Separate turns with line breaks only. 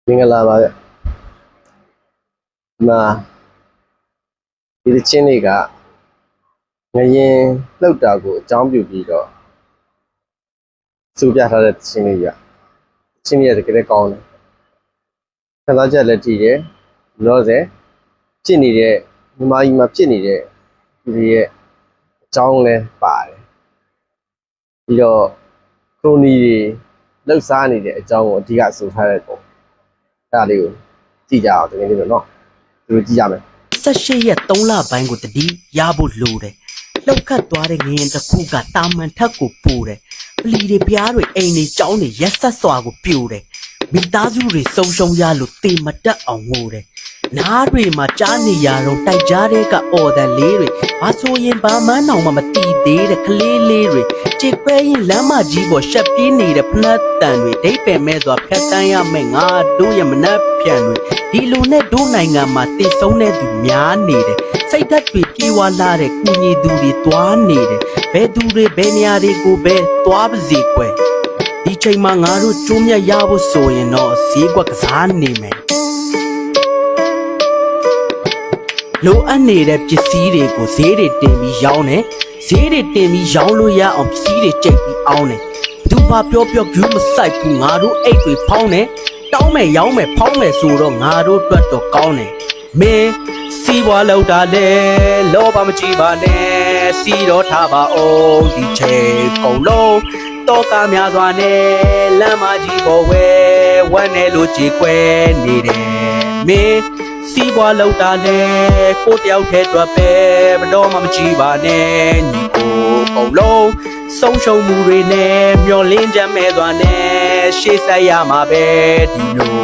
မင်္ဂလာပါဗျဒီမှာဒီသချင်းလေးကငရင်လှုပ်တာကိုအကြောင်းပြုပြီးတော့စုပြထားတဲ့သချင်းလေးပြသချင်းလေးကတကယ်ကောင်းတယ်ခံစားချက်လည်းတည်တယ်လောဆယ်ဖြစ်နေတဲ့ညီမကြီးမှာဖြစ်နေတဲ့ဒီရဲ့အကြောင်းလည်းပါတယ်ပြီးတော့ခရိုနီတွေလှုပ်ရှားနေတဲ့အကြောင်းကိုအဓိကဆိုထားတဲ့ပုံအဲ့ဒါလေးကိုကြည့်ကြအောင်ဒီနေ့လို့နော်ဒီလိုကြည့်ရမယ်
18ရက်3လပိုင်းကိုတတိရဖို့လိုတယ်လှုပ်ခတ်သွားတဲ့ငရင်တစ်ခုကတာမန်ထက်ကိုပိုတယ်ပလီတွေပြားတွေအိမ်တွေကြောင်းတွေရက်ဆက်စွာကိုပြိုတယ်မိသားစုတွေဆုံးရှုံးရလို့တေမတက်အောင်ငိုတယ်နားတွေမှာကြားနေရတော့တိုက်ကြားတဲ့ကအော်တဲ့လေးတွေဘာဆိုရင်ဘာမှန်းအောင်မတီးသေးတဲ့ကလေးလေးတွေကြစ်ပဲရင်လမ်းမကြီးပေါ်ရှက်ပြေးနေတဲ့ဖနက်တန်တွေဒိတ်ပယ်မဲ့စွာဖက်တန်းရမယ်ငါတို့ရဲ့မနှက်ပြန်တွေဒီလိုနဲ့တို့နိုင်ငံမှာတည်ဆုံးတဲ့သူများနေတယ်စိတ်ဓာတ်တွေပြေဝလာတဲ့ကုညီသူတွေတွားနေတယ်ဘယ်သူတွေဘယ်နေရာတွေကိုပဲတွားပါစေကွယ်ဒီချိန်မှာငါတို့ကျိုးမြတ်ရဖို့ဆိုရင်တော့ဈေးကွက်ကစားနေမယ်လိုအပ်နေတဲ့ပစ္စည်းတွေကိုဈေးတွေတင်ပြီးရောင်းတယ်ဈေးတွေတင်ပြီးရောင်းလို့ရအောင်ပစ္စည်းတွေကြိတ်ပြီးအောင်းတယ်သူဘာပြောပြောဂူးမဆိုင်ဘူးငါတို့အိတ်တွေဖောင်းတယ်တောင်းမယ်ရောင်းမယ်ဖောင်းမယ်ဆိုတော့ငါတို့အတွက်တော့ကောင်းတယ်မင်းစီးပွားလောက်တာလေလောဘမကြည့်ပါနဲ့စီတော့ထားပါအောင်ဒီချိန်ကုန်လုံးတော့ကားများစွာနဲ့လမ်းမကြီးပေါ်ဝဲဝမ်းနဲ့လို့ကြည်ကွယ်နေတယ်မင်းစီးပွားလောက်တာလေကိုတယောက်ထဲတော့ပဲဘတော်မှမကြည့်ပါနဲ့ညီကိုကုန်လုံးဆုံးရှုံးမှုတွေနဲ့မျောလင်းချက်မဲ့သွားနဲ့ရှေ့ဆက်ရမှာပဲဒီလို